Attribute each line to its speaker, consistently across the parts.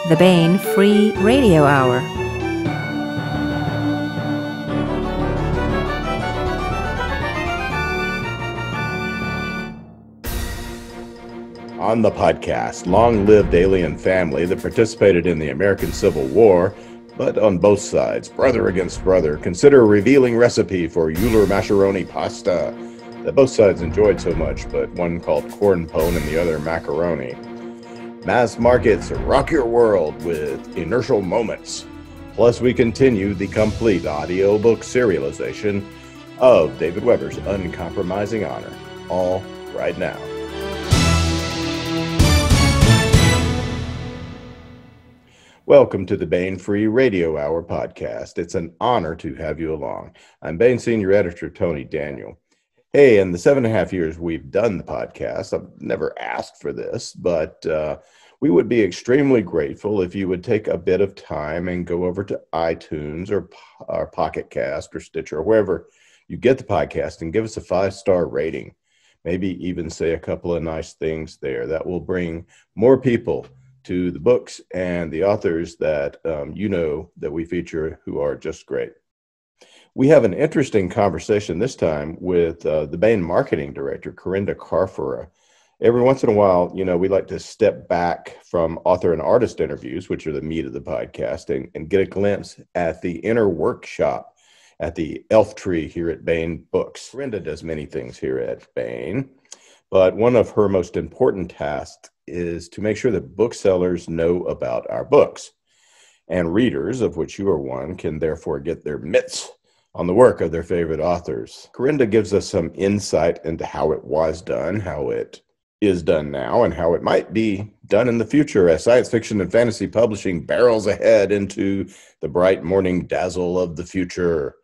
Speaker 1: the Baen Free Radio Hour.
Speaker 2: On the podcast, long-lived alien family that participated in the American Civil War, but on both sides, brother against brother, consider a revealing recipe for Euler macaroni pasta that both sides enjoyed so much, but one called corn pone and the other macaroni. Mass markets rock your world with inertial moments. Plus, we continue the complete audiobook serialization of David Weber's Uncompromising Honor, all right now. Welcome to the Baen Free Radio Hour podcast. It's an honor to have you along. I'm Baen Senior Editor Tony Daniel. Hey, in the 7.5 years we've done the podcast, I've never asked for this, but we would be extremely grateful if you would take a bit of time and go over to iTunes or Pocket Cast or Stitcher or wherever you get the podcast and give us a 5-star rating. Maybe even say a couple of nice things there. That will bring more people to the books and the authors that that we feature who are just great. We have an interesting conversation this time with the Baen marketing director, Corinda Carfora. Every once in a while, we like to step back from author and artist interviews, which are the meat of the podcast, and get a glimpse at the inner workshop at the Elf Tree here at Baen Books. Corinda does many things here at Baen, but one of her most important tasks is to make sure that booksellers know about our books. And readers, of which you are one, can therefore get their mitts on the work of their favorite authors. Corinda gives us some insight into how it was done, how it is done now, and how it might be done in the future as science fiction and fantasy publishing barrels ahead into the bright morning dazzle of the future.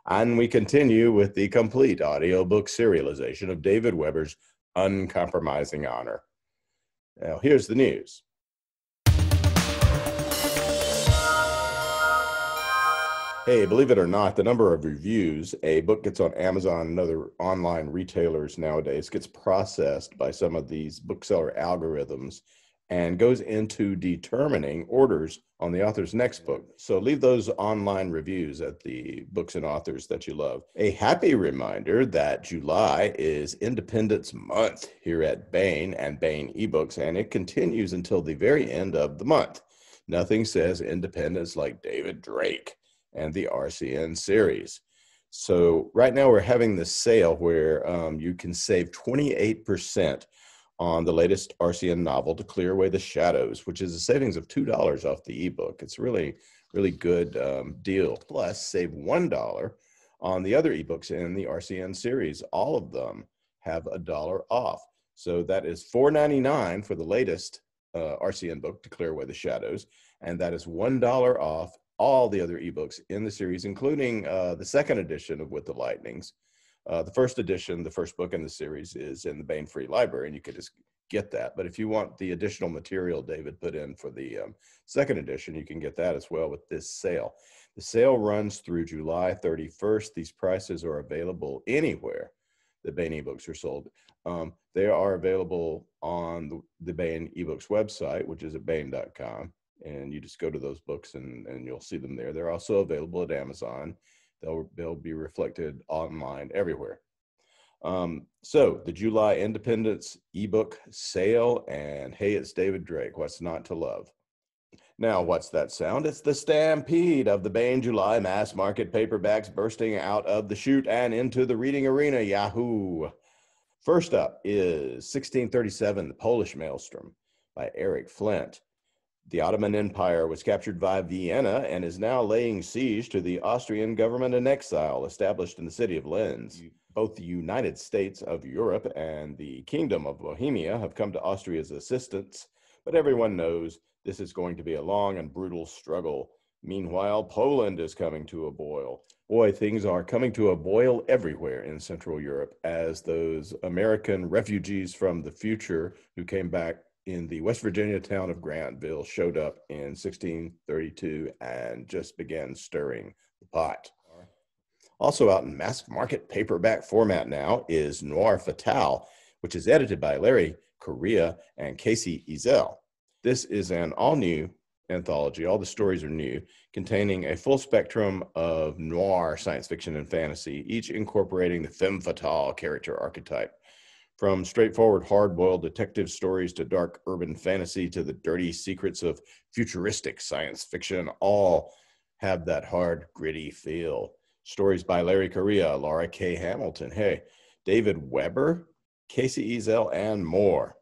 Speaker 2: And we continue with the complete audiobook serialization of David Weber's Uncompromising Honor. Now, here's the news. Hey, believe it or not, the number of reviews a book gets on Amazon and other online retailers nowadays gets processed by some of these bookseller algorithms and goes into determining orders on the author's next book. So leave those online reviews at the books and authors that you love. A happy reminder that July is Independence Month here at Baen and Baen eBooks, and it continues until the very end of the month. Nothing says independence like David Drake and the RCN series. So right now we're having this sale where you can save 28% on the latest RCN novel, To Clear Away the Shadows, which is a savings of $2 off the ebook. It's really, really good deal. Plus, save $1 on the other ebooks in the RCN series. All of them have $1 off. So that is $4.99 for the latest RCN book, To Clear Away the Shadows, and that is $1 off all the other ebooks in the series, including the second edition of With the Lightnings. The first edition, the first book in the series, is in the Baen Free Library, and you could just get that. But if you want the additional material David put in for the second edition, you can get that as well with this sale. The sale runs through July 31st. These prices are available anywhere the Baen eBooks are sold. They are available on the Baen eBooks website, which is at baen.com. And you just go to those books and you'll see them there. They're also available at Amazon. They'll be reflected online everywhere. So the July Independence ebook sale, and hey, it's David Drake. What's not to love? Now, what's that sound? It's the stampede of the Baen July mass market paperbacks bursting out of the chute and into the reading arena. Yahoo! First up is 1637, The Polish Maelstrom by Eric Flint. The Ottoman Empire was captured by Vienna and is now laying siege to the Austrian government in exile established in the city of Linz. Both the United States of Europe and the Kingdom of Bohemia have come to Austria's assistance, but everyone knows this is going to be a long and brutal struggle. Meanwhile, Poland is coming to a boil. Boy, things are coming to a boil everywhere in Central Europe as those American refugees from the future who came back in the West Virginia town of Grantville showed up in 1632 and just began stirring the pot. Also out in mass market paperback format now is Noir Fatale, which is edited by Larry Correia and Casey Ezel. This is an all-new anthology. All the stories are new, containing a full spectrum of noir science fiction and fantasy, each incorporating the femme fatale character archetype. From straightforward, hard-boiled detective stories to dark urban fantasy to the dirty secrets of futuristic science fiction, all have that hard, gritty feel. Stories by Larry Correia, Laura K. Hamilton, David Weber, Casey Ezel, and more.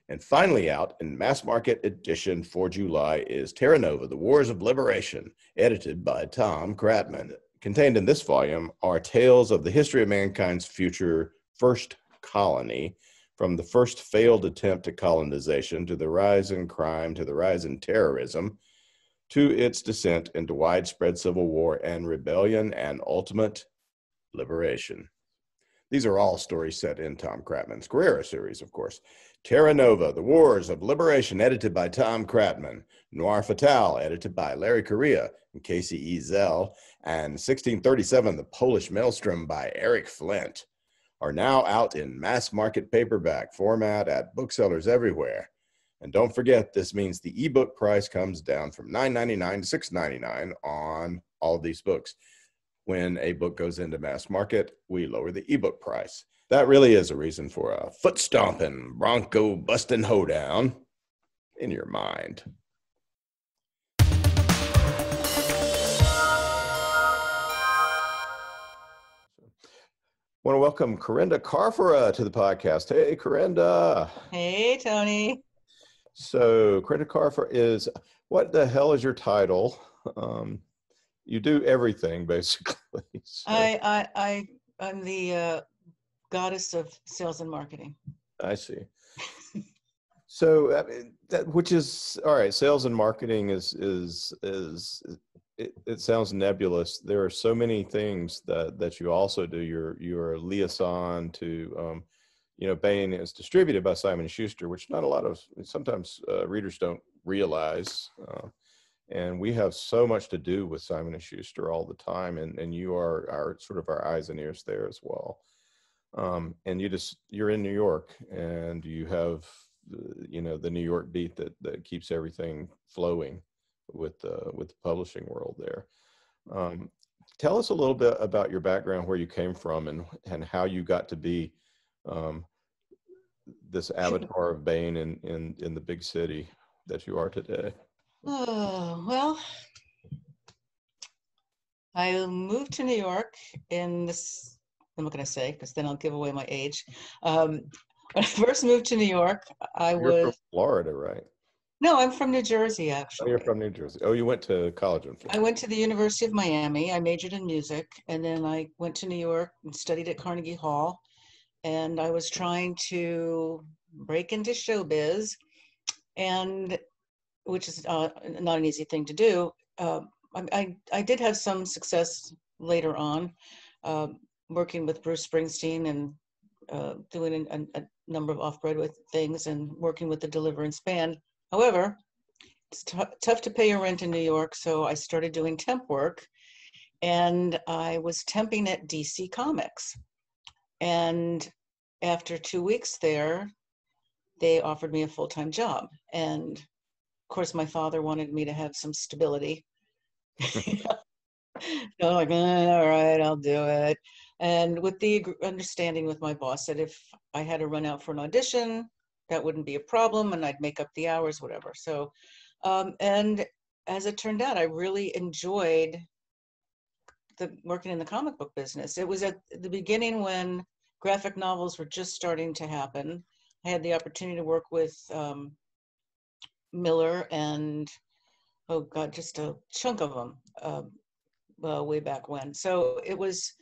Speaker 2: And finally out in mass market edition for July is Terra Nova, The Wars of Liberation, edited by Tom Kratman. Contained in this volume are tales of the history of mankind's future first colony, from the first failed attempt at colonization to the rise in crime, to the rise in terrorism, to its descent into widespread civil war and rebellion and ultimate liberation. These are all stories set in Tom Kratman's Guerrero series, of course. Terra Nova, The Wars of Liberation, edited by Tom Kratman. Noir Fatale, edited by Larry Correia and Casey Ezel. And 1637, The Polish Maelstrom by Eric Flint, are now out in mass market paperback format at booksellers everywhere. And don't forget, this means the ebook price comes down from $9.99 to $6.99 on all of these books. When a book goes into mass market, we lower the ebook price. That really is a reason for a foot-stomping, bronco-busting hoedown in your mind. I want to welcome Corinda Carfora to the podcast. Hey, Corinda.
Speaker 3: Hey, Tony.
Speaker 2: So, Corinda Carfora is, what the hell is your title? You do everything, basically. So.
Speaker 3: I'm the goddess of sales and marketing.
Speaker 2: I see. So, I mean, which is all right. Sales and marketing it sounds nebulous. There are so many things that you also do. You're a liaison to, Baen is distributed by Simon & Schuster, which not a lot of sometimes readers don't realize. And we have so much to do with Simon & Schuster all the time, and you are our eyes and ears there as well. And you're in New York, and you have the New York beat that keeps everything flowing with the publishing world there. Tell us a little bit about your background, where you came from, and how you got to be this avatar of Baen in the big city that you are today.
Speaker 3: Oh, well, I moved to New York in this, I'm not going to say, because then I'll give away my age. When I first moved to New York,
Speaker 2: You're from Florida, right?
Speaker 3: No, I'm from New Jersey, actually.
Speaker 2: Oh, you're from New Jersey. Oh, you went to college in Florida.
Speaker 3: I went to the University of Miami. I majored in music, and then I went to New York and studied at Carnegie Hall. And I was trying to break into showbiz, and which is not an easy thing to do. I did have some success later on, working with Bruce Springsteen and doing a number of off-Broadway things and working with the Deliverance Band. However, it's tough to pay your rent in New York, so I started doing temp work, and I was temping at DC Comics. And after 2 weeks there, they offered me a full-time job. And of course, my father wanted me to have some stability. So I'm like, all right, I'll do it. And with the understanding with my boss that if I had to run out for an audition, that wouldn't be a problem, and I'd make up the hours, whatever. So, and as it turned out, I really enjoyed working in the comic book business. It was at the beginning when graphic novels were just starting to happen. I had the opportunity to work with Miller and, oh God, just a chunk of them way back when. So it was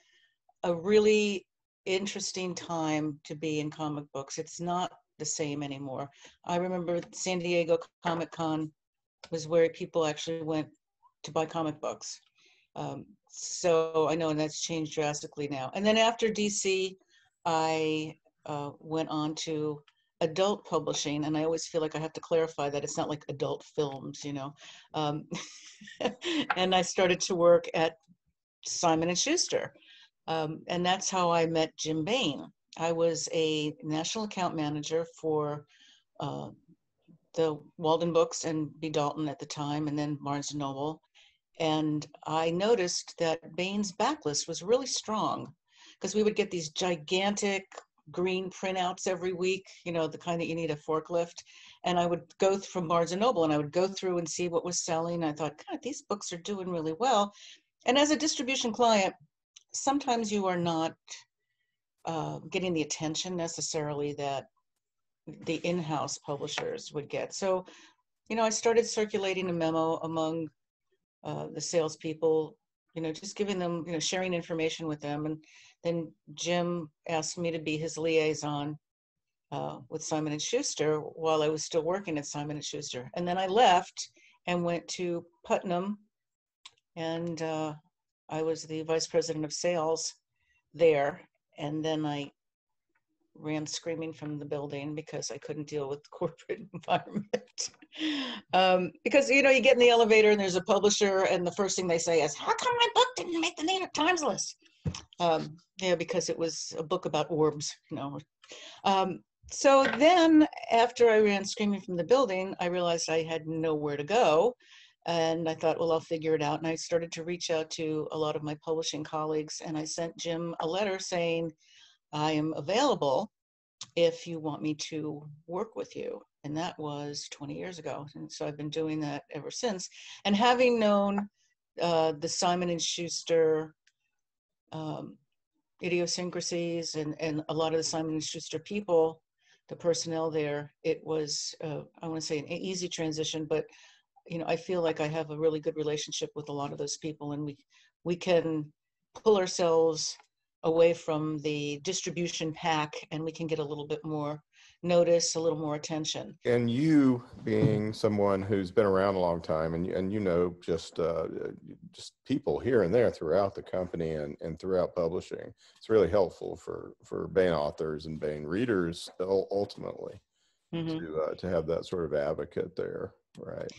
Speaker 3: a really interesting time to be in comic books. It's not the same anymore. I remember San Diego Comic Con was where people actually went to buy comic books. So I know, and that's changed drastically now. And then after DC, I went on to adult publishing, and I always feel like I have to clarify that it's not like adult films, and I started to work at Simon & Schuster, and that's how I met Jim Baen. I was a national account manager for the the Walden Books and B. Dalton at the time, and then Barnes & Noble. And I noticed that Baen's backlist was really strong because we would get these gigantic green printouts every week, you know, the kind that you need a forklift. And I would go from Barnes & Noble and I would go through and see what was selling. I thought, God, these books are doing really well. And as a distribution client, sometimes you are not getting the attention necessarily that the in-house publishers would get. So, you know, I started circulating a memo among the salespeople, you know, just giving them, you know, sharing information with them. And then Jim asked me to be his liaison with Simon & Schuster while I was still working at Simon & Schuster. And then I left and went to Putnam, and I was the vice president of sales there. And then I ran screaming from the building because I couldn't deal with the corporate environment. Because, you know, you get in the elevator and there's a publisher and the first thing they say is, how come my book didn't make the New York Times list? Yeah, because it was a book about orbs, you know. So then after I ran screaming from the building, I realized I had nowhere to go. And I thought, well, I'll figure it out. And I started to reach out to a lot of my publishing colleagues. And I sent Jim a letter saying, I am available if you want me to work with you. And that was 20 years ago. And so I've been doing that ever since. And having known the Simon & Schuster idiosyncrasies and a lot of the Simon & Schuster people, the personnel there, it was, I want to say, an easy transition, but you know, I feel like I have a really good relationship with a lot of those people, and we can pull ourselves away from the distribution pack, and we can get a little bit more notice, a little more attention.
Speaker 2: And you being someone who's been around a long time, and you know, just people here and there throughout the company and throughout publishing, it's really helpful for Baen authors and Baen readers ultimately to have that sort of advocate there, right?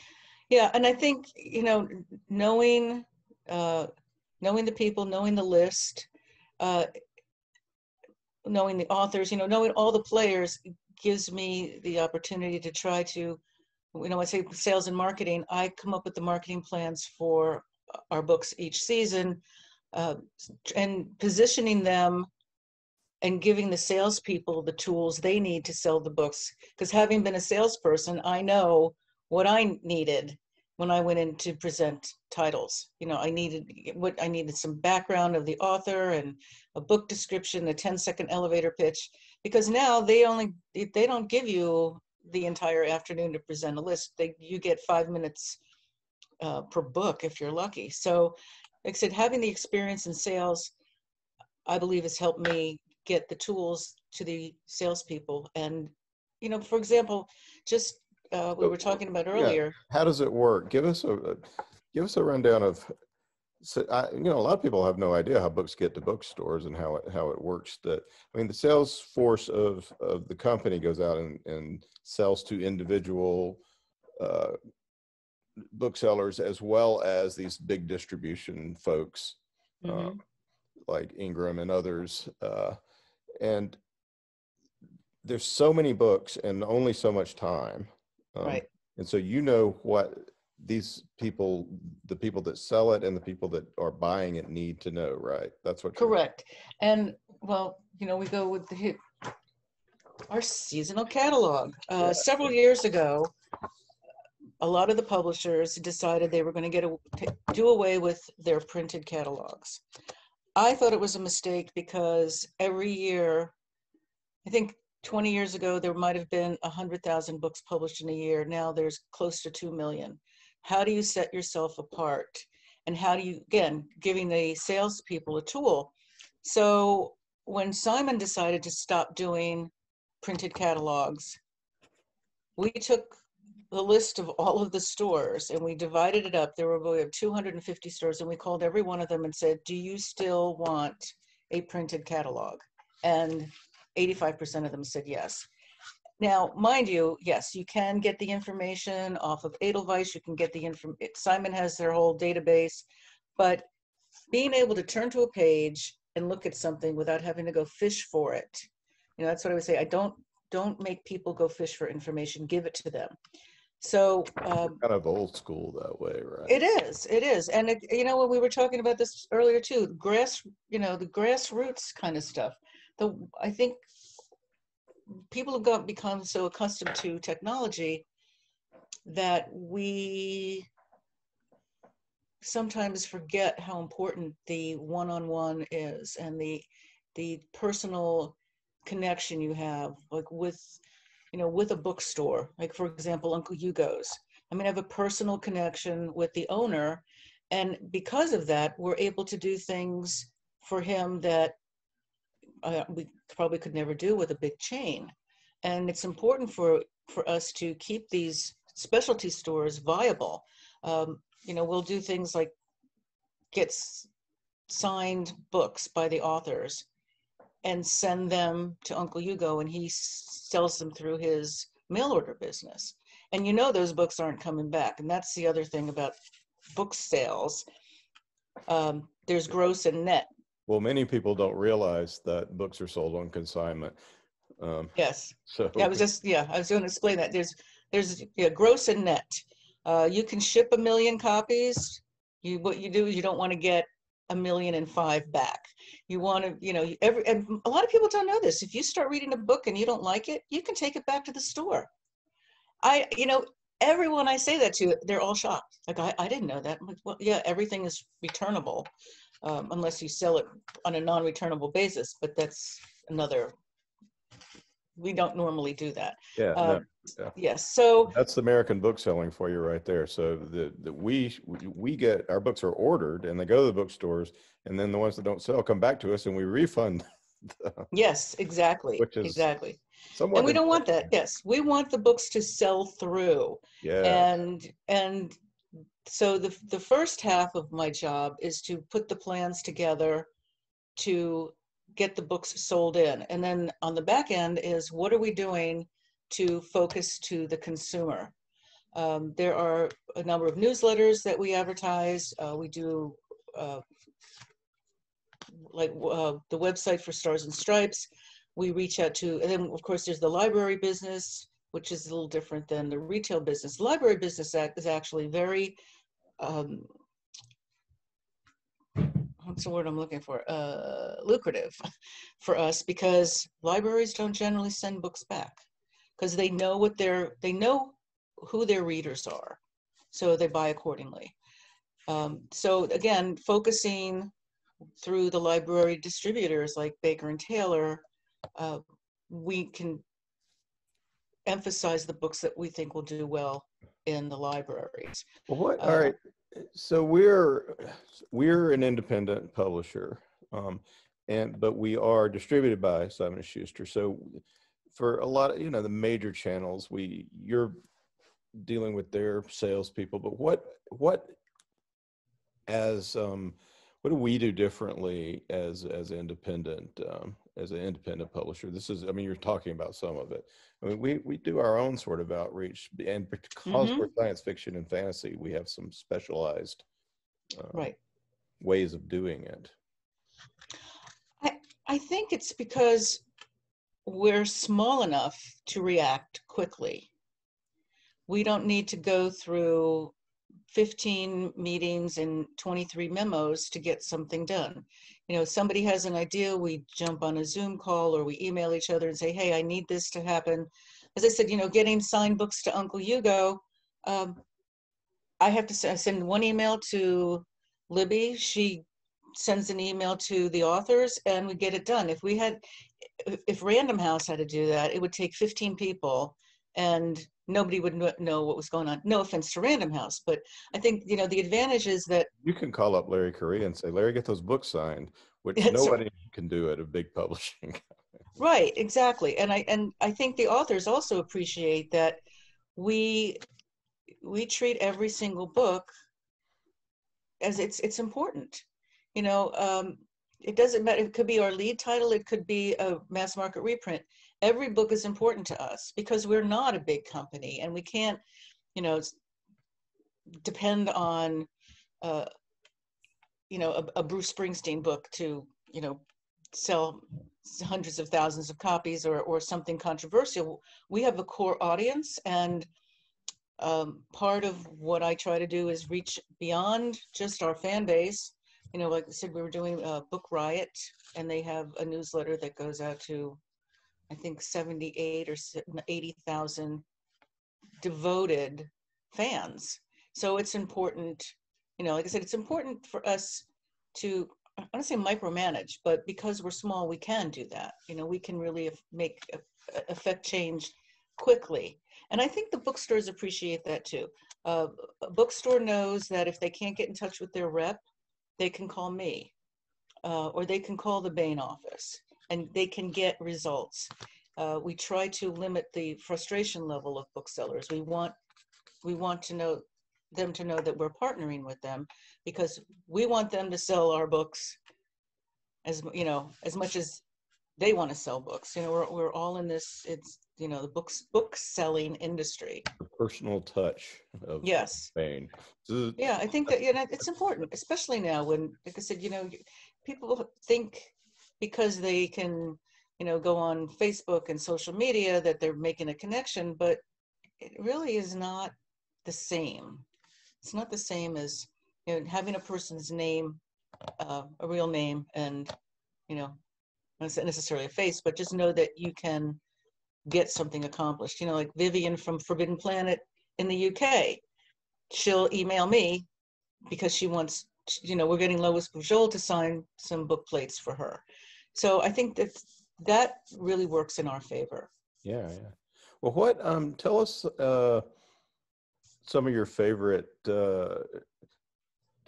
Speaker 3: Yeah, and I think, you know, knowing the people, knowing the list, knowing the authors, you know, knowing all the players gives me the opportunity to try to, you know, I say sales and marketing, I come up with the marketing plans for our books each season, and positioning them and giving the salespeople the tools they need to sell the books. Because having been a salesperson, I know what I needed when I went in to present titles. You know, I needed some background of the author and a book description, a 10-second elevator pitch, because now they don't give you the entire afternoon to present a list. You get 5 minutes per book if you're lucky. So, like I said, having the experience in sales, I believe, has helped me get the tools to the salespeople. And, you know, for example, just we were talking about earlier.
Speaker 2: Yeah. How does it work? Give us a rundown of. So you know, a lot of people have no idea how books get to bookstores and how it works. That, I mean, the sales force of the company goes out and sells to individual booksellers as well as these big distribution folks like Ingram and others. And there's so many books and only so much time.
Speaker 3: Right.
Speaker 2: And so, you know, what these people, the people that sell it and the people that are buying it need to know, right? That's what.
Speaker 3: Correct. And well, you know, we go with our seasonal catalog. Several years ago, a lot of the publishers decided they were going to do away with their printed catalogs. I thought it was a mistake because every year, I think 20 years ago, there might have been 100,000 books published in a year. Now there's close to 2 million. How do you set yourself apart? And how do you, again, giving the salespeople a tool. So when Simon decided to stop doing printed catalogs, we took the list of all of the stores and we divided it up. There were we have 250 stores, and we called every one of them and said, do you still want a printed catalog? And 85% of them said yes. Now, mind you, yes, you can get the information off of Edelweiss. You can get the information. Simon has their whole database, but being able to turn to a page and look at something without having to go fish for it, you know, that's what I would say. I don't make people go fish for information. Give it to them. So
Speaker 2: kind of old school that way, right?
Speaker 3: it is. And you know, when we were talking about this earlier too, the grassroots kind of stuff. I think people have become so accustomed to technology that we sometimes forget how important the one-on-one is, and the personal connection you have, like with a bookstore, like for example, Uncle Hugo's. I mean, I have a personal connection with the owner, and because of that, we're able to do things for him that we probably could never do with a big chain. And it's important for us to keep these specialty stores viable. We'll do things like get signed books by the authors and send them to Uncle Hugo, and he sells them through his mail order business. And those books aren't coming back. And that's the other thing about book sales. There's gross and net.
Speaker 2: Well, many people don't realize that books are sold on consignment.
Speaker 3: Yes.
Speaker 2: So
Speaker 3: I was going to explain that. There's gross and net. You can ship 1 million copies. What you do is you don't want to get 1,000,005 back. You want to, and a lot of people don't know this. If you start reading a book and you don't like it, you can take it back to the store. Everyone I say that to, they're all shocked. Like, I didn't know that. I'm like, well, yeah, everything is returnable, unless you sell it on a non-returnable basis, but that's we don't normally do that.
Speaker 2: Yeah.
Speaker 3: Yes. So
Speaker 2: that's the American book selling for you right there. So we get our books are ordered and they go to the bookstores, and then the ones that don't sell come back to us and we refund them.
Speaker 3: Yes, exactly.
Speaker 2: Which is
Speaker 3: exactly.
Speaker 2: somewhat
Speaker 3: And we don't want that. Yes. We want the books to sell through.
Speaker 2: Yeah.
Speaker 3: And so the first half of my job is to put the plans together to get the books sold in. And then on the back end is, what are we doing to focus to the consumer? There are a number of newsletters that we advertise. We do the website for Stars and Stripes. We reach out to, and then of course there's the library business, which is a little different than the retail business. The library business is actually very, what's the word I'm looking for? Lucrative for us, because libraries don't generally send books back because they know who their readers are, so they buy accordingly. So again, focusing through the library distributors like Baker and Taylor, we can emphasize the books that we think will do well in the libraries.
Speaker 2: Well, all right. So we're an independent publisher, but we are distributed by Simon & Schuster. So for a lot of the major channels, you're dealing with their salespeople. But what do we do differently as independent as an independent publisher? You're talking about some of it. We do our own sort of outreach, and because we're science fiction and fantasy, we have some specialized ways of doing it.
Speaker 3: I think it's because we're small enough to react quickly. We don't need to go through 15 meetings and 23 memos to get something done. Somebody has an idea, we jump on a Zoom call or we email each other and say, hey, I need this to happen. As I said, getting signed books to Uncle Hugo, I have to send one email to Libby. She sends an email to the authors and we get it done. If Random House had to do that, it would take 15 people and nobody would know what was going on. No offense to Random House, but I think, the advantage is that
Speaker 2: you can call up Larry Correa and say, Larry, get those books signed, which nobody can do at a big publishing company.
Speaker 3: Right, exactly. And I think the authors also appreciate that we treat every single book as it's important. It doesn't matter. It could be our lead title. It could be a mass market reprint. Every book is important to us because we're not a big company and we can't, depend on, a Bruce Springsteen book to, sell hundreds of thousands of copies or something controversial. We have a core audience, and Part of what I try to do is reach beyond just our fan base. You know, like I said, we were doing Book Riot, and they have a newsletter that goes out to, I think, 78 or 80,000 devoted fans. So it's important, you know, like I said, it's important for us to, I want to say micromanage, but because we're small, we can do that. You know, we can really affect change quickly. And I think the bookstores appreciate that too. A bookstore knows that if they can't get in touch with their rep, they can call me, or they can call the Baen office, and they can get results. We try to limit the frustration level of booksellers. We want to know them to know that we're partnering with them, because we want them to sell our books as, you know, as much as they want to sell books. You know, we're all in this, it's, you know, the book selling industry.
Speaker 2: The personal touch of
Speaker 3: Yes.
Speaker 2: Baen.
Speaker 3: Yeah, I think that, you know, it's important, especially now when, like I said, you know, people think because they can, you know, go on Facebook and social media that they're making a connection, but it really is not the same. It's not the same as, you know, having a person's name, a real name, and, you know, not necessarily a face, but just know that you can get something accomplished. You know, like Vivian from Forbidden Planet in the UK, she'll email me because she wants, you know, we're getting Lois Bujold to sign some book plates for her. So I think that really works in our favor.
Speaker 2: Yeah, yeah. Well, what, tell us some of your favorite, tell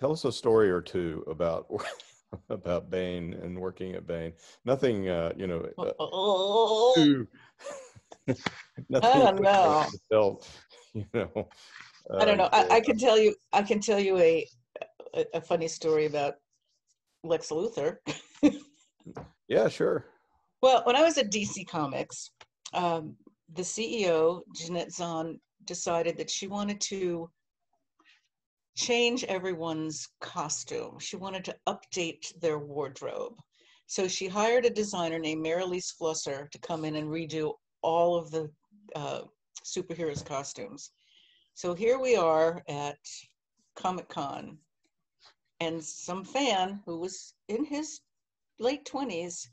Speaker 2: us a story or two about about Baen and working at Baen. Nothing, you know, too, nothing
Speaker 3: I don't know.
Speaker 2: to tell, you know.
Speaker 3: I don't know. I can tell you a funny story about Lex Luthor.
Speaker 2: Yeah, sure.
Speaker 3: Well, when I was at DC Comics, the CEO, Jeanette Zahn, decided that she wanted to change everyone's costume. She wanted to update their wardrobe. So she hired a designer named Marilise Flusser to come in and redo all of the superheroes' costumes. So here we are at Comic-Con, and some fan who was in his late 20s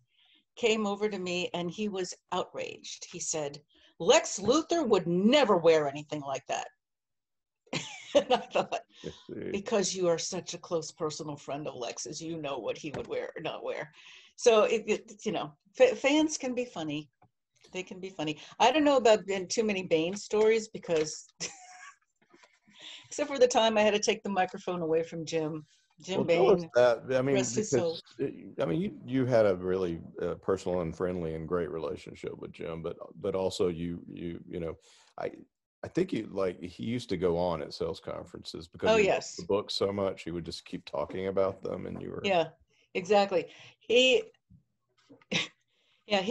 Speaker 3: came over to me, and he was outraged. He said, Lex Luthor would never wear anything like that. And I thought, because you are such a close personal friend of Lex's, you know what he would wear or not wear. So, you know, fans can be funny. They can be funny. I don't know about too many Baen stories, because except for the time I had to take the microphone away from Jim Baen.
Speaker 2: That, I mean,
Speaker 3: rest his soul.
Speaker 2: I mean, you had a really personal and friendly and great relationship with Jim, but also you know, I think he used to go on at sales conferences because he loved the books so much. He would just keep talking about them, and you were.
Speaker 3: Yeah, exactly. He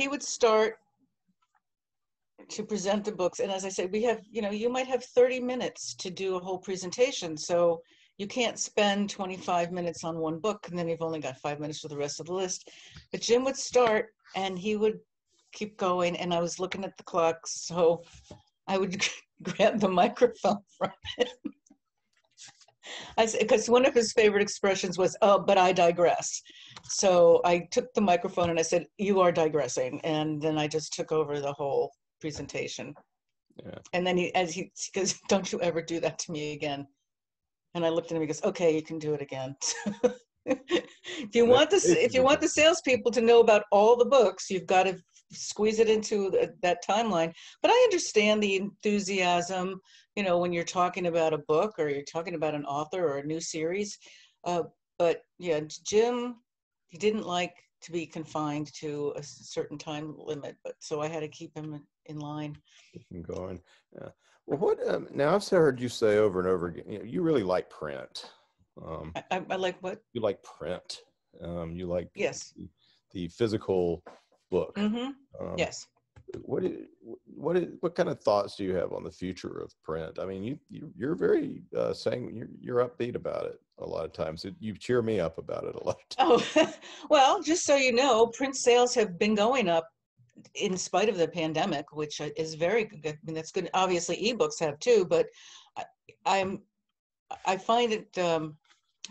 Speaker 3: would start to present the books, and as I said, we have, you know, you might have 30 minutes to do a whole presentation, so you can't spend 25 minutes on one book and then you've only got 5 minutes for the rest of the list. But Jim would start and he would keep going, and I was looking at the clock, so I would grab the microphone from him. Because one of his favorite expressions was, "Oh, but I digress." So I took the microphone and I said, "You are digressing," and then I just took over the whole presentation.
Speaker 2: Yeah.
Speaker 3: And then he goes, "Don't you ever do that to me again." And I looked at him. He goes, "Okay, you can do it again." If you want the salespeople to know about all the books, you've got to squeeze it into that timeline. But I understand the enthusiasm, you know, when you're talking about a book or you're talking about an author or a new series. But yeah, Jim, he didn't like to be confined to a certain time limit, but so I had to keep him in line.
Speaker 2: Keep him going. Yeah. Well, what now? I've heard you say over and over again, you know, you really like print.
Speaker 3: I like what?
Speaker 2: You like print. You like the physical book.
Speaker 3: Mm-hmm. Yes.
Speaker 2: What kind of thoughts do you have on the future of print? I mean, you're very you're upbeat about it a lot of times. You cheer me up about it a lot of times.
Speaker 3: Oh, well, just so you know, print sales have been going up in spite of the pandemic, which is very good. I mean, that's good. Obviously, ebooks have too, but I find it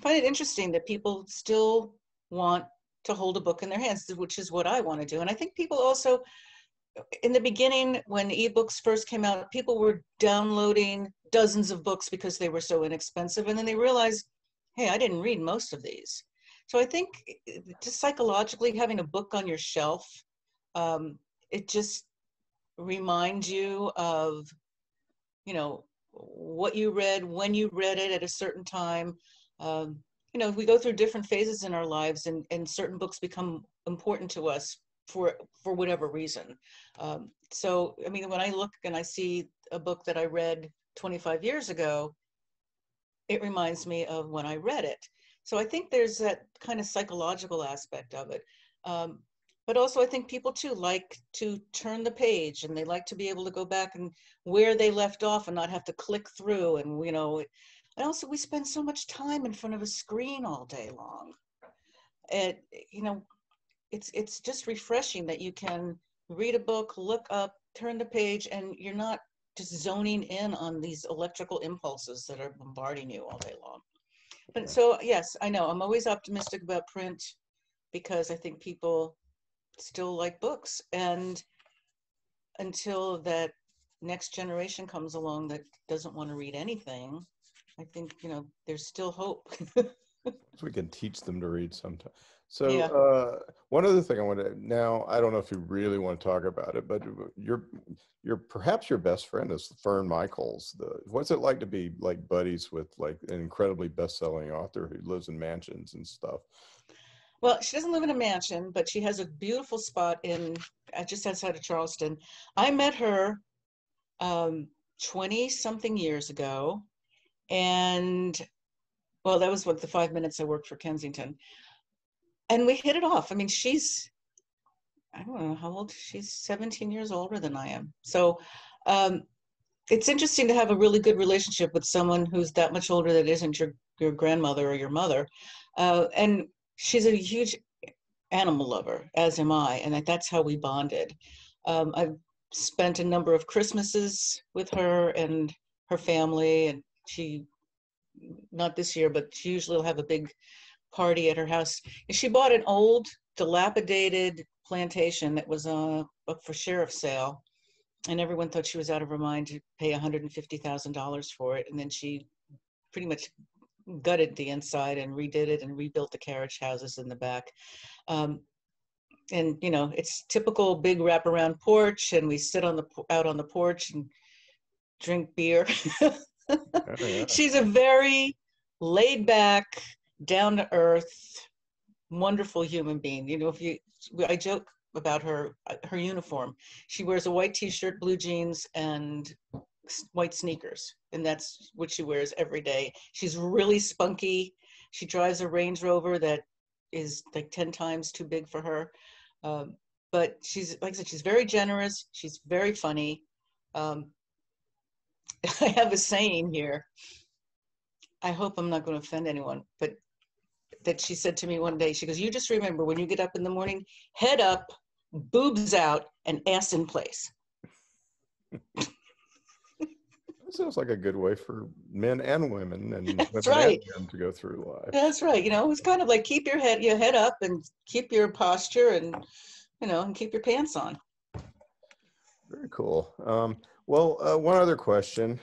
Speaker 3: interesting that people still want to hold a book in their hands, which is what I want to do. And I think people also, in the beginning, when ebooks first came out, people were downloading dozens of books because they were so inexpensive, and then they realized, hey, I didn't read most of these. So I think just psychologically having a book on your shelf, it just reminds you of, you know, what you read, when you read it at a certain time. You know, we go through different phases in our lives, and certain books become important to us for whatever reason. So, I mean, when I look and I see a book that I read 25 years ago, it reminds me of when I read it. So I think there's that kind of psychological aspect of it. But also I think people too like to turn the page, and they like to be able to go back and where they left off and not have to click through. And, you know, and also we spend so much time in front of a screen all day long. And, you know, it's just refreshing that you can read a book, look up, turn the page, and you're not just zoning in on these electrical impulses that are bombarding you all day long. But so, yes, I know I'm always optimistic about print because I think people still like books, and until that next generation comes along that doesn't want to read anything, I think, you know, there's still hope.
Speaker 2: So we can teach them to read sometime. So
Speaker 3: Yeah.
Speaker 2: one other thing I want to, now, I don't know if you really want to talk about it, but perhaps your best friend is Fern Michaels. What's it like to be like buddies with like an incredibly best-selling author who lives in mansions and stuff?
Speaker 3: Well, she doesn't live in a mansion, but she has a beautiful spot just outside of Charleston. I met her 20 something years ago. And well, that was what the 5 minutes I worked for Kensington. And we hit it off. I mean, I don't know how old, she's 17 years older than I am. So it's interesting to have a really good relationship with someone who's that much older that isn't your grandmother or your mother. And she's a huge animal lover, as am I. And that's how we bonded. I've spent a number of Christmases with her and her family, and she, not this year, but she usually will have a big party at her house. And she bought an old, dilapidated plantation that was up for sheriff's sale, and everyone thought she was out of her mind to pay $150,000 for it. And then she pretty much gutted the inside and redid it and rebuilt the carriage houses in the back. And you know, it's typical big wraparound porch, and we sit out on the porch and drink beer.
Speaker 2: Oh, yeah.
Speaker 3: She's a very laid back, down to earth, wonderful human being. You know, I joke about her uniform. She wears a white t-shirt, blue jeans, and white sneakers, and that's what she wears every day. She's really spunky. She drives a Range Rover that is like 10 times too big for her. But she's, like I said, she's very generous. She's very funny. I have a saying here. I hope I'm not going to offend anyone, but that she said to me one day, she goes, you just remember when you get up in the morning, head up, boobs out, and ass in place.
Speaker 2: That sounds like a good way for men and women, and
Speaker 3: That's
Speaker 2: women
Speaker 3: right.
Speaker 2: and men to go through life.
Speaker 3: That's right. You know, it's kind of like keep your head up and keep your posture, and, you know, and keep your pants on.
Speaker 2: Very cool. One other question.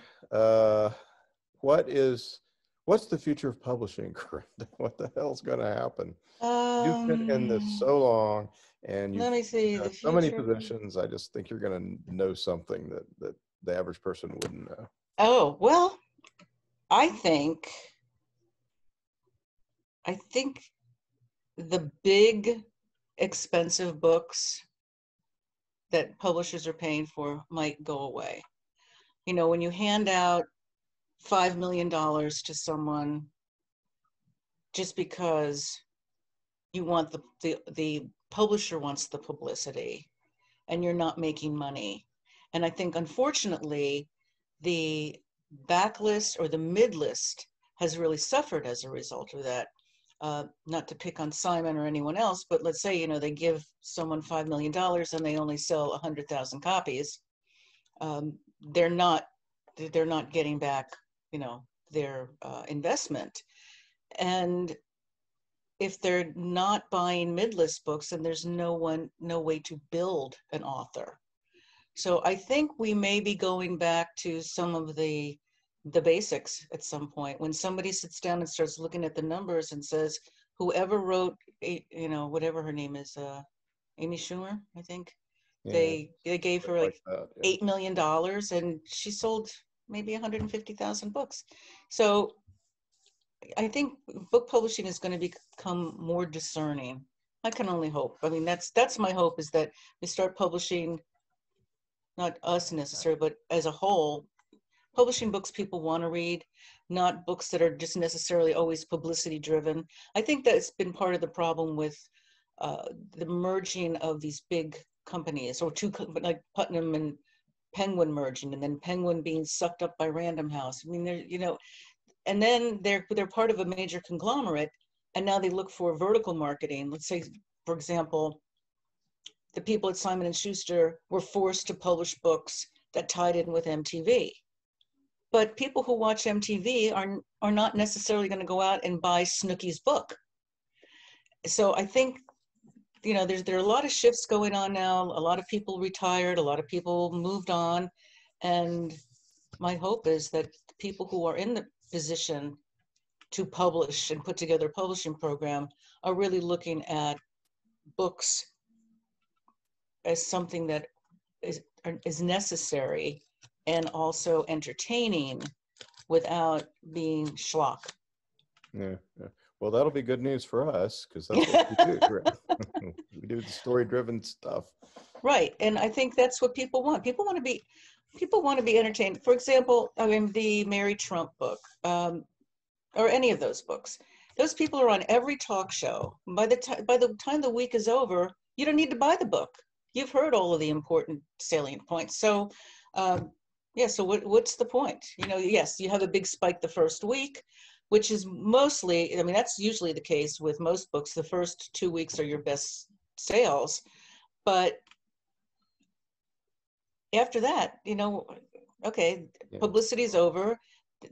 Speaker 2: What's the future of publishing, Corinda? What the hell's going to happen? You've been in this so long, and
Speaker 3: let me see,
Speaker 2: you've so many positions. I just think you're going to know something that the average person wouldn't know.
Speaker 3: Oh, well, I think the big expensive books that publishers are paying for might go away. You know, when you hand out $5 million to someone just because you want the publisher wants the publicity, and you're not making money. And I think, unfortunately, the backlist or the midlist has really suffered as a result of that. not to pick on Simon or anyone else, but let's say, they give someone $5 million and they only sell 100,000 copies. They're not getting back, their investment. And if they're not buying mid-list books, then there's no way to build an author. So I think we may be going back to some of the basics at some point, when somebody sits down and starts looking at the numbers and says, whoever wrote, whatever her name is, Amy Schumer, I think, they gave her like $8 million and she sold maybe 150,000 books. So I think book publishing is going to become more discerning. I can only hope. I mean, that's my hope, is that we start publishing, not us necessarily, but as a whole, publishing books people want to read, not books that are just necessarily always publicity driven. I think that's been part of the problem with the merging of these big companies, or two, like Putnam and Penguin merging, and then Penguin being sucked up by Random House. I mean, and then they're part of a major conglomerate, and now they look for vertical marketing. Let's say, for example, the people at Simon & Schuster were forced to publish books that tied in with MTV. But people who watch MTV are not necessarily going to go out and buy Snooki's book. So I think, there are a lot of shifts going on now. A lot of people retired, a lot of people moved on. And my hope is that people who are in the position to publish and put together a publishing program are really looking at books as something that is necessary and also entertaining without being schlock.
Speaker 2: Yeah. Well, that'll be good news for us, because that's what we do. Right? We do the story-driven stuff.
Speaker 3: Right, and I think that's what people want. People want to be entertained. For example, I mean, the Mary Trump book, or any of those books. Those people are on every talk show. By the time the week is over, you don't need to buy the book. You've heard all of the important salient points. So, so what's the point? Yes, you have a big spike the first week, which is mostly, that's usually the case with most books. The first 2 weeks are your best sales. But after that, okay, publicity's over,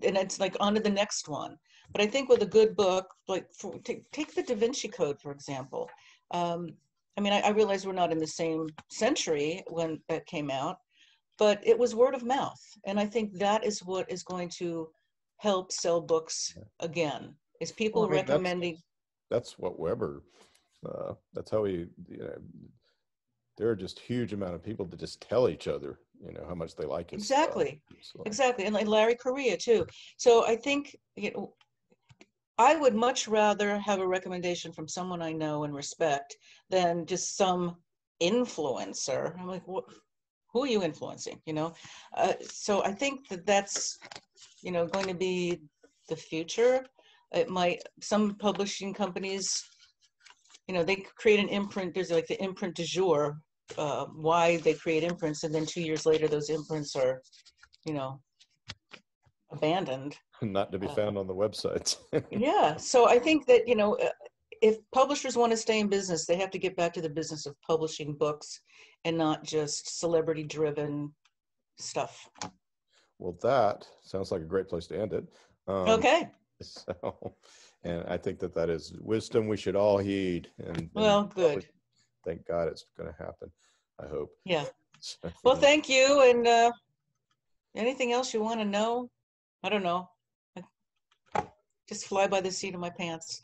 Speaker 3: and it's like on to the next one. But I think with a good book, like take the Da Vinci Code, for example. I realize we're not in the same century when that came out, but it was word of mouth. And I think that is what is going to help sell books again, is people recommending.
Speaker 2: That's what Weber, that's how there are just huge amount of people that just tell each other, how much they like it.
Speaker 3: Exactly. Exactly. And like Larry Correa too. So I think, I would much rather have a recommendation from someone I know and respect than just some influencer. I'm like, who are you influencing? So I think that's, going to be the future. Some publishing companies, they create an imprint. There's like the imprint du jour, why they create imprints, and then 2 years later, those imprints are, abandoned.
Speaker 2: Not to be found on the websites.
Speaker 3: Yeah. So I think that, if publishers want to stay in business, they have to get back to the business of publishing books and not just celebrity-driven stuff.
Speaker 2: Well, that sounds like a great place to end it.
Speaker 3: Okay.
Speaker 2: So, and I think that is wisdom we should all heed. And
Speaker 3: good.
Speaker 2: Thank God it's going to happen, I hope.
Speaker 3: Yeah. Well, thank you. And anything else you want to know? I don't know. Just fly by the seat of my pants.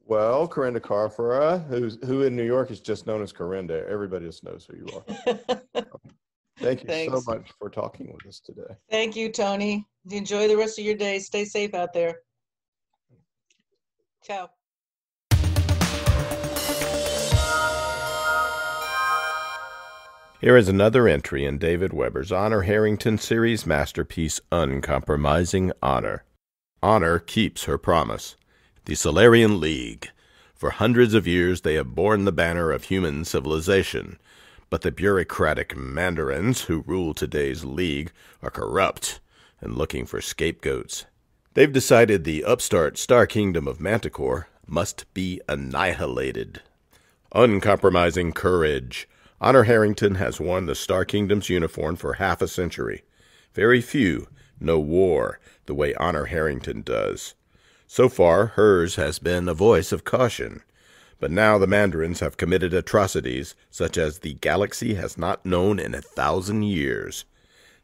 Speaker 2: Well, Corinda Carfora, who in New York is just known as Corinda. Everybody just knows who you are. Thank you so much for talking with us today.
Speaker 3: Thank you, Tony. Enjoy the rest of your day. Stay safe out there. Ciao.
Speaker 2: Here is another entry in David Weber's Honor Harrington series masterpiece, Uncompromising Honor. Honor keeps her promise. The Solarian League. For hundreds of years they have borne the banner of human civilization, but the bureaucratic mandarins who rule today's League are corrupt and looking for scapegoats. They've decided the upstart Star Kingdom of Manticore must be annihilated. Uncompromising courage. Honor Harrington has worn the Star Kingdom's uniform for half a century. Very few know war the way Honor Harrington does. So far, hers has been a voice of caution. But now the Mandarins have committed atrocities such as the galaxy has not known in 1,000 years.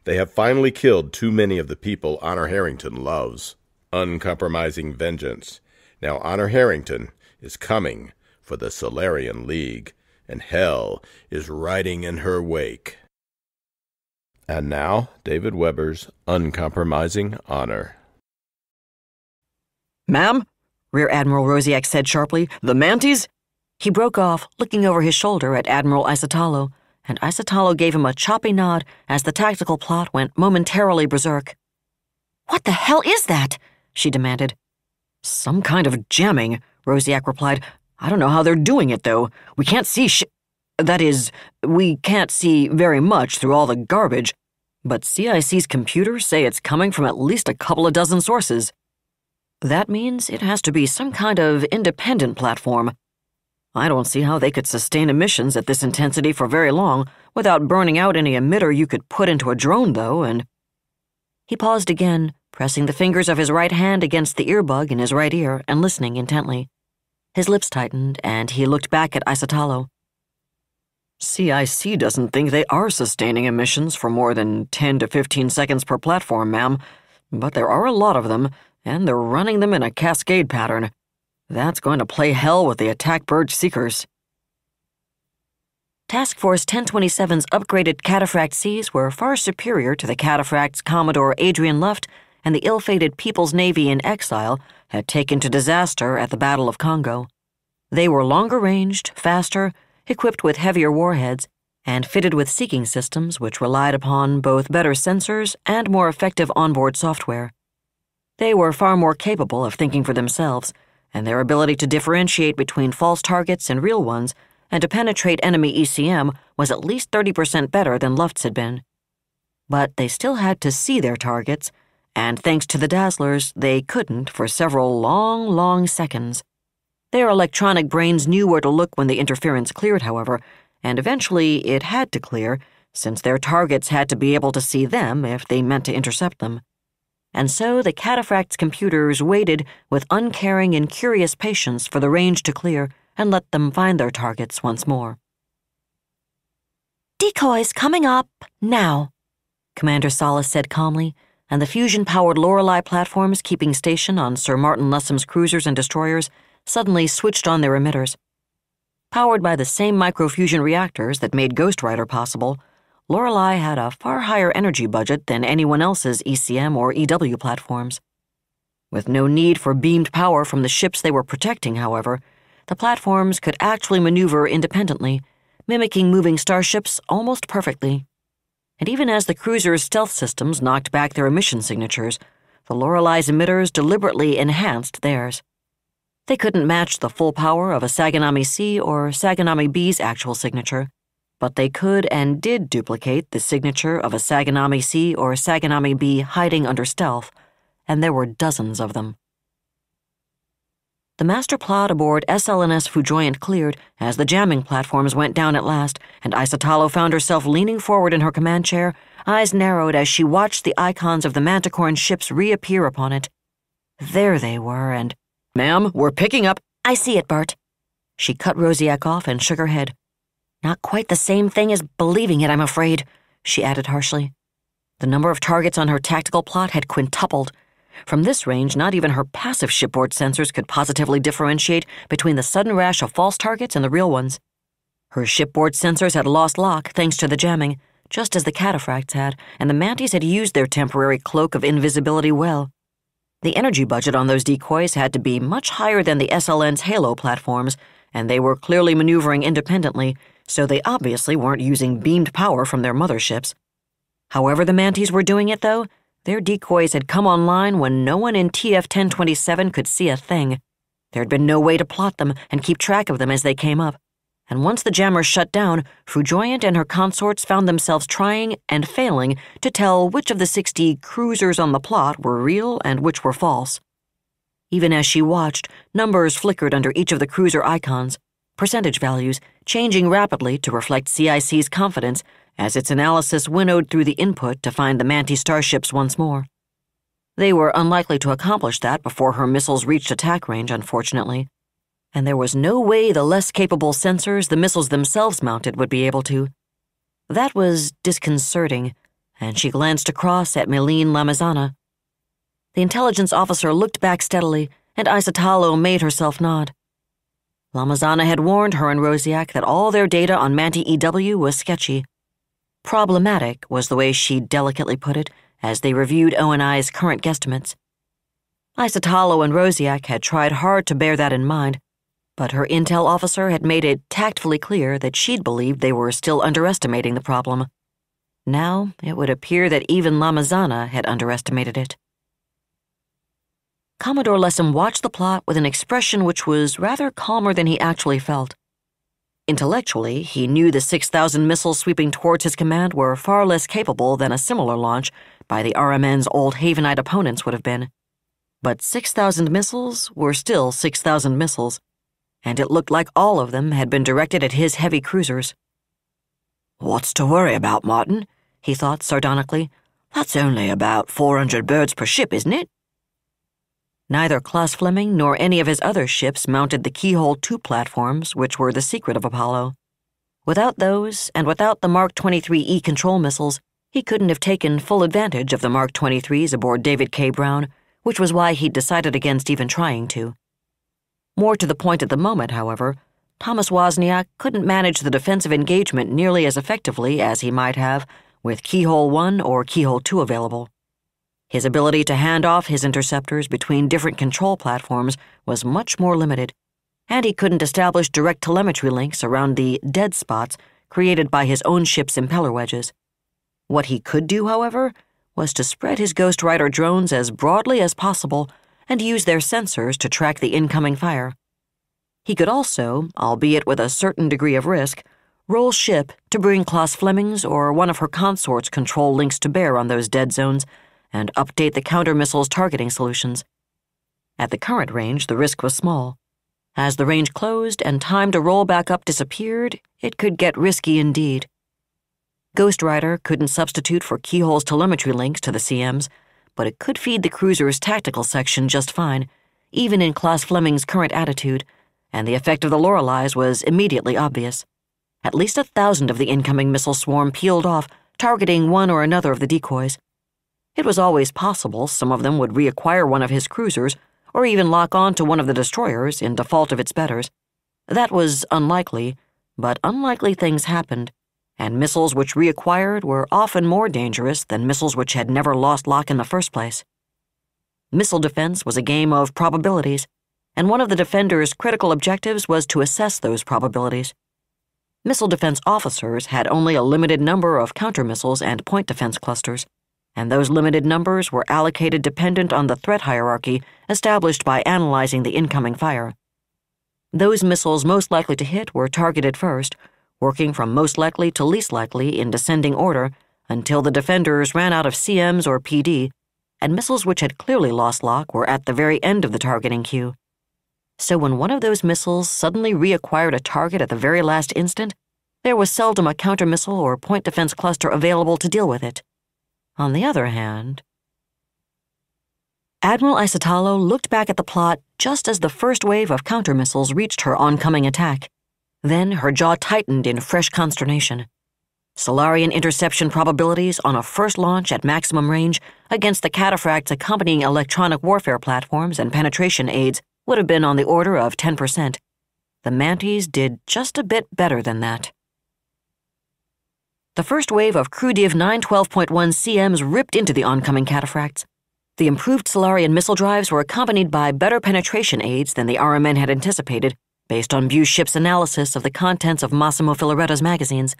Speaker 2: They have finally killed too many of the people Honor Harrington loves. Uncompromising vengeance. Now Honor Harrington is coming for the Solarian League, and hell is riding in her wake. And now, David Weber's Uncompromising Honor.
Speaker 4: "Ma'am?" Rear Admiral Rosiak said sharply. "The Manties?" He broke off, looking over his shoulder at Admiral Isotalo, and Isotalo gave him a choppy nod as the tactical plot went momentarily berserk. "What the hell is that?" she demanded. "Some kind of jamming," Rosiak replied. "I don't know how they're doing it, though. We can't see That is, we can't see very much through all the garbage, but CIC's computers say it's coming from at least a couple of dozen sources. That means it has to be some kind of independent platform. I don't see how they could sustain emissions at this intensity for very long without burning out any emitter you could put into a drone, though, and—" He paused again, pressing the fingers of his right hand against the earbug in his right ear and listening intently. His lips tightened, and he looked back at Isotalo. "CIC doesn't think they are sustaining emissions for more than 10 to 15 seconds per platform, ma'am, but there are a lot of them, and they're running them in a cascade pattern. That's going to play hell with the attack bird seekers." Task Force 1027's upgraded Cataphract Cs were far superior to the Cataphracts Commodore Adrian Luft and the ill-fated People's Navy in exile had taken to disaster at the Battle of Congo. They were longer-ranged, faster, equipped with heavier warheads, and fitted with seeking systems which relied upon both better sensors and more effective onboard software. They were far more capable of thinking for themselves, and their ability to differentiate between false targets and real ones and to penetrate enemy ECM was at least 30% better than Luft's had been. But they still had to see their targets, and thanks to the Dazzlers, they couldn't for several long seconds. Their electronic brains knew where to look when the interference cleared, however, and eventually it had to clear, since their targets had to be able to see them if they meant to intercept them. And so the Cataphract's computers waited with uncaring and curious patience for the range to clear and let them find their targets once more. "Decoys coming up, now," Commander Salas said calmly, and the fusion-powered Lorelei platforms keeping station on Sir Martin Lessom's cruisers and destroyers suddenly switched on their emitters. Powered by the same microfusion reactors that made Ghost Rider possible, Lorelei had a far higher energy budget than anyone else's ECM or EW platforms. With no need for beamed power from the ships they were protecting, however, the platforms could actually maneuver independently, mimicking moving starships almost perfectly. And even as the cruiser's stealth systems knocked back their emission signatures, the Lorelei's emitters deliberately enhanced theirs. They couldn't match the full power of a Saganami C or Saganami B's actual signature, but they could and did duplicate the signature of a Saganami C or Saganami B hiding under stealth, and there were dozens of them. The master plot aboard SLNS Fujoyant cleared as the jamming platforms went down at last, and Isotalo found herself leaning forward in her command chair, eyes narrowed as she watched the icons of the Manticoran ships reappear upon it. There they were, and, "Ma'am, we're picking up—" "I see it, Bart." She cut Rosiak off and shook her head. "Not quite the same thing as believing it, I'm afraid," she added harshly. The number of targets on her tactical plot had quintupled. From this range, not even her passive shipboard sensors could positively differentiate between the sudden rash of false targets and the real ones. Her shipboard sensors had lost lock thanks to the jamming, just as the Cataphracts had, and the Manties had used their temporary cloak of invisibility well. The energy budget on those decoys had to be much higher than the SLN's Halo platforms, and they were clearly maneuvering independently, so they obviously weren't using beamed power from their motherships. However the Manties were doing it, though, their decoys had come online when no one in TF-1027 could see a thing. There had been no way to plot them and keep track of them as they came up, and once the jammers shut down, Frujoyant and her consorts found themselves trying and failing to tell which of the 60 cruisers on the plot were real and which were false. Even as she watched, numbers flickered under each of the cruiser icons, percentage values changing rapidly to reflect CIC's confidence as its analysis winnowed through the input to find the Manti starships once more. They were unlikely to accomplish that before her missiles reached attack range, unfortunately, and there was no way the less capable sensors the missiles themselves mounted would be able to. That was disconcerting, and she glanced across at Mylene Lamazana. The intelligence officer looked back steadily, and Isatalo made herself nod. Lamazana had warned her and Rosiak that all their data on Manti EW was sketchy. Problematic was the way she delicately put it as they reviewed ONI's current guesstimates. Isatalo and Rosiak had tried hard to bear that in mind, but her intel officer had made it tactfully clear that she'd believed they were still underestimating the problem. Now it would appear that even Lamazana had underestimated it. Commodore Lessem watched the plot with an expression which was rather calmer than he actually felt. Intellectually, he knew the 6,000 missiles sweeping towards his command were far less capable than a similar launch by the RMN's old Havenite opponents would have been. But 6,000 missiles were still 6,000 missiles, and it looked like all of them had been directed at his heavy cruisers. "What's to worry about, Martin?" he thought sardonically. "That's only about 400 birds per ship, isn't it?" Neither Klaus Fleming nor any of his other ships mounted the Keyhole 2 platforms, which were the secret of Apollo. Without those, and without the Mark 23E control missiles, he couldn't have taken full advantage of the Mark 23s aboard David K. Brown, which was why he'd decided against even trying to. More to the point at the moment, however, Thomas Wozniak couldn't manage the defensive engagement nearly as effectively as he might have with Keyhole 1 or Keyhole 2 available. His ability to hand off his interceptors between different control platforms was much more limited, and he couldn't establish direct telemetry links around the dead spots created by his own ship's impeller wedges. What he could do, however, was to spread his Ghost Rider drones as broadly as possible and use their sensors to track the incoming fire. He could also, albeit with a certain degree of risk, roll ship to bring Klaus Fleming's or one of her consorts' control links to bear on those dead zones and update the counter-missiles targeting solutions. At the current range, the risk was small. As the range closed and time to roll back up disappeared, it could get risky indeed. Ghost Rider couldn't substitute for Keyhole's telemetry links to the CMs, but it could feed the cruiser's tactical section just fine, even in Klaus Fleming's current attitude, and the effect of the Loreleis was immediately obvious. At least 1,000 of the incoming missile swarm peeled off, targeting one or another of the decoys. It was always possible some of them would reacquire one of his cruisers, or even lock on to one of the destroyers in default of its betters. That was unlikely, but unlikely things happened, and missiles which reacquired were often more dangerous than missiles which had never lost lock in the first place. Missile defense was a game of probabilities, and one of the defender's critical objectives was to assess those probabilities. Missile defense officers had only a limited number of countermissiles and point defense clusters, and those limited numbers were allocated dependent on the threat hierarchy established by analyzing the incoming fire. Those missiles most likely to hit were targeted first, working from most likely to least likely in descending order until the defenders ran out of CMs or PD, and missiles which had clearly lost lock were at the very end of the targeting queue. So when one of those missiles suddenly reacquired a target at the very last instant, there was seldom a counter-missile or point defense cluster available to deal with it. On the other hand, Admiral Isatalo looked back at the plot just as the first wave of counter-missiles reached her oncoming attack. Then her jaw tightened in fresh consternation. Solarian interception probabilities on a first launch at maximum range against the cataphract's accompanying electronic warfare platforms and penetration aids would have been on the order of 10%. The Mantis did just a bit better than that. The first wave of CrewDiv 912.1 CMs ripped into the oncoming cataphracts. The improved Solarian missile drives were accompanied by better penetration aids than the RMN had anticipated, based on Bue's ship's analysis of the contents of Massimo Filaretta's magazines.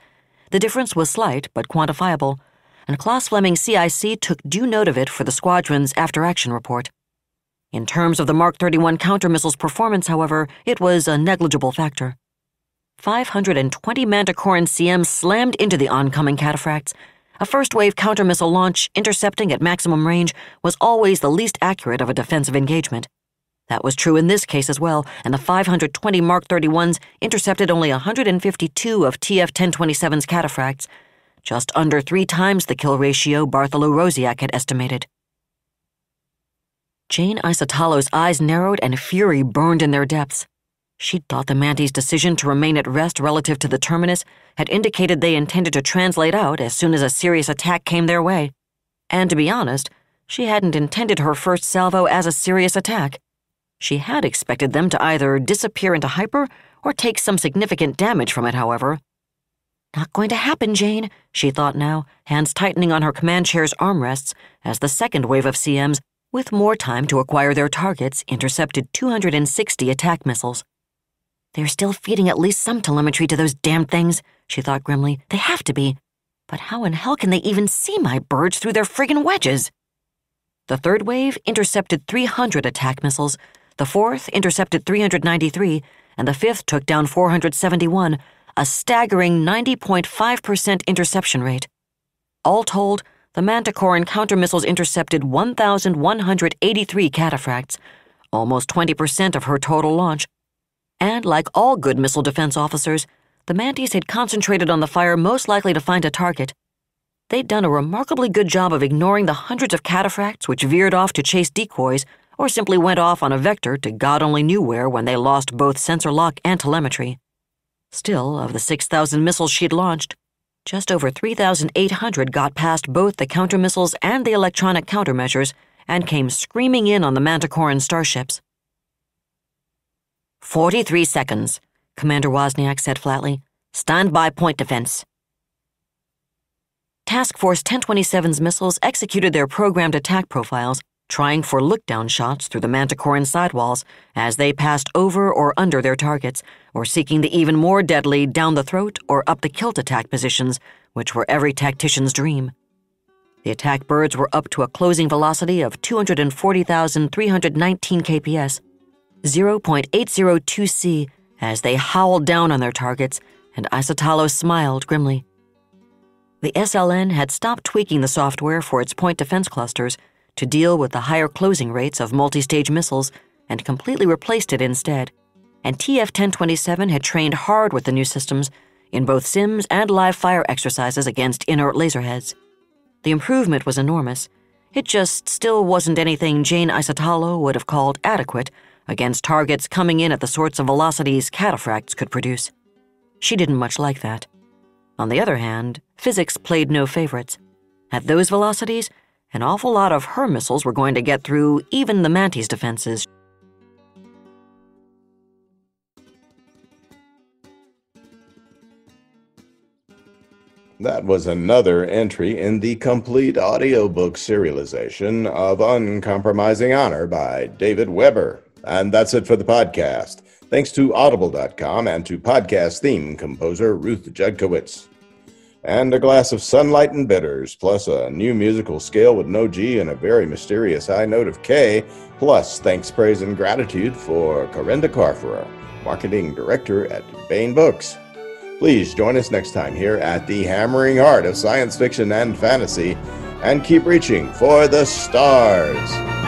Speaker 4: The difference was slight but quantifiable, and Klaus Fleming's CIC took due note of it for the squadron's after-action report. In terms of the Mark 31 countermissile's performance, however, it was a negligible factor. 520 Manticoran CMs slammed into the oncoming cataphracts. A first-wave counter-missile launch intercepting at maximum range was always the least accurate of a defensive engagement. That was true in this case as well, and the 520 Mark 31s intercepted only 152 of TF-1027's cataphracts, just under 3 times the kill ratio Bartholomew Rosiak had estimated. Jane Isotalo's eyes narrowed and fury burned in their depths. She'd thought the Mantis' decision to remain at rest relative to the terminus had indicated they intended to translate out as soon as a serious attack came their way. And to be honest, she hadn't intended her first salvo as a serious attack. She had expected them to either disappear into hyper or take some significant damage from it, however. Not going to happen, Jane, she thought now, hands tightening on her command chair's armrests as the second wave of CMs, with more time to acquire their targets, intercepted 260 attack missiles. They're still feeding at least some telemetry to those damn things, she thought grimly. They have to be. But how in hell can they even see my birds through their friggin' wedges? The third wave intercepted 300 attack missiles, the fourth intercepted 393, and the fifth took down 471, a staggering 90.5% interception rate. All told, the Manticoran counter-missiles intercepted 1,183 cataphracts, almost 20% of her total launch. And like all good missile defense officers, the Mantis had concentrated on the fire most likely to find a target. They'd done a remarkably good job of ignoring the hundreds of cataphracts which veered off to chase decoys or simply went off on a vector to God only knew where when they lost both sensor lock and telemetry. Still, of the 6,000 missiles she'd launched, just over 3,800 got past both the counter-missiles and the electronic countermeasures and came screaming in on the Manticoran starships. 43 seconds, Commander Wozniak said flatly. Stand by point defense. Task Force 1027's missiles executed their programmed attack profiles, trying for look-down shots through the Manticoran sidewalls as they passed over or under their targets, or seeking the even more deadly down-the-throat or up-the-kilt attack positions, which were every tactician's dream. The attack birds were up to a closing velocity of 240,319 kps, 0.802 C, as they howled down on their targets, and Isotalo smiled grimly. The SLN had stopped tweaking the software for its point defense clusters to deal with the higher closing rates of multi-stage missiles and completely replaced it instead, and TF-1027 had trained hard with the new systems in both sims and live fire exercises against inert laserheads. The improvement was enormous. It just still wasn't anything Jane Isotalo would have called adequate against targets coming in at the sorts of velocities cataphracts could produce. She didn't much like that. On the other hand, physics played no favorites. At those velocities, an awful lot of her missiles were going to get through even the Mantis' defenses.
Speaker 2: That was another entry in the complete audiobook serialization of Uncompromising Honor by David Weber. And that's it for the podcast. Thanks to Audible.com and to podcast theme composer Ruth Judkowitz. And a glass of Sunlight and Bitters, plus a new musical scale with no G and a very mysterious high note of K, plus thanks, praise, and gratitude for Corinda Carfora, Marketing Director at Baen Books. Please join us next time here at the hammering heart of science fiction and fantasy, and keep reaching for the stars.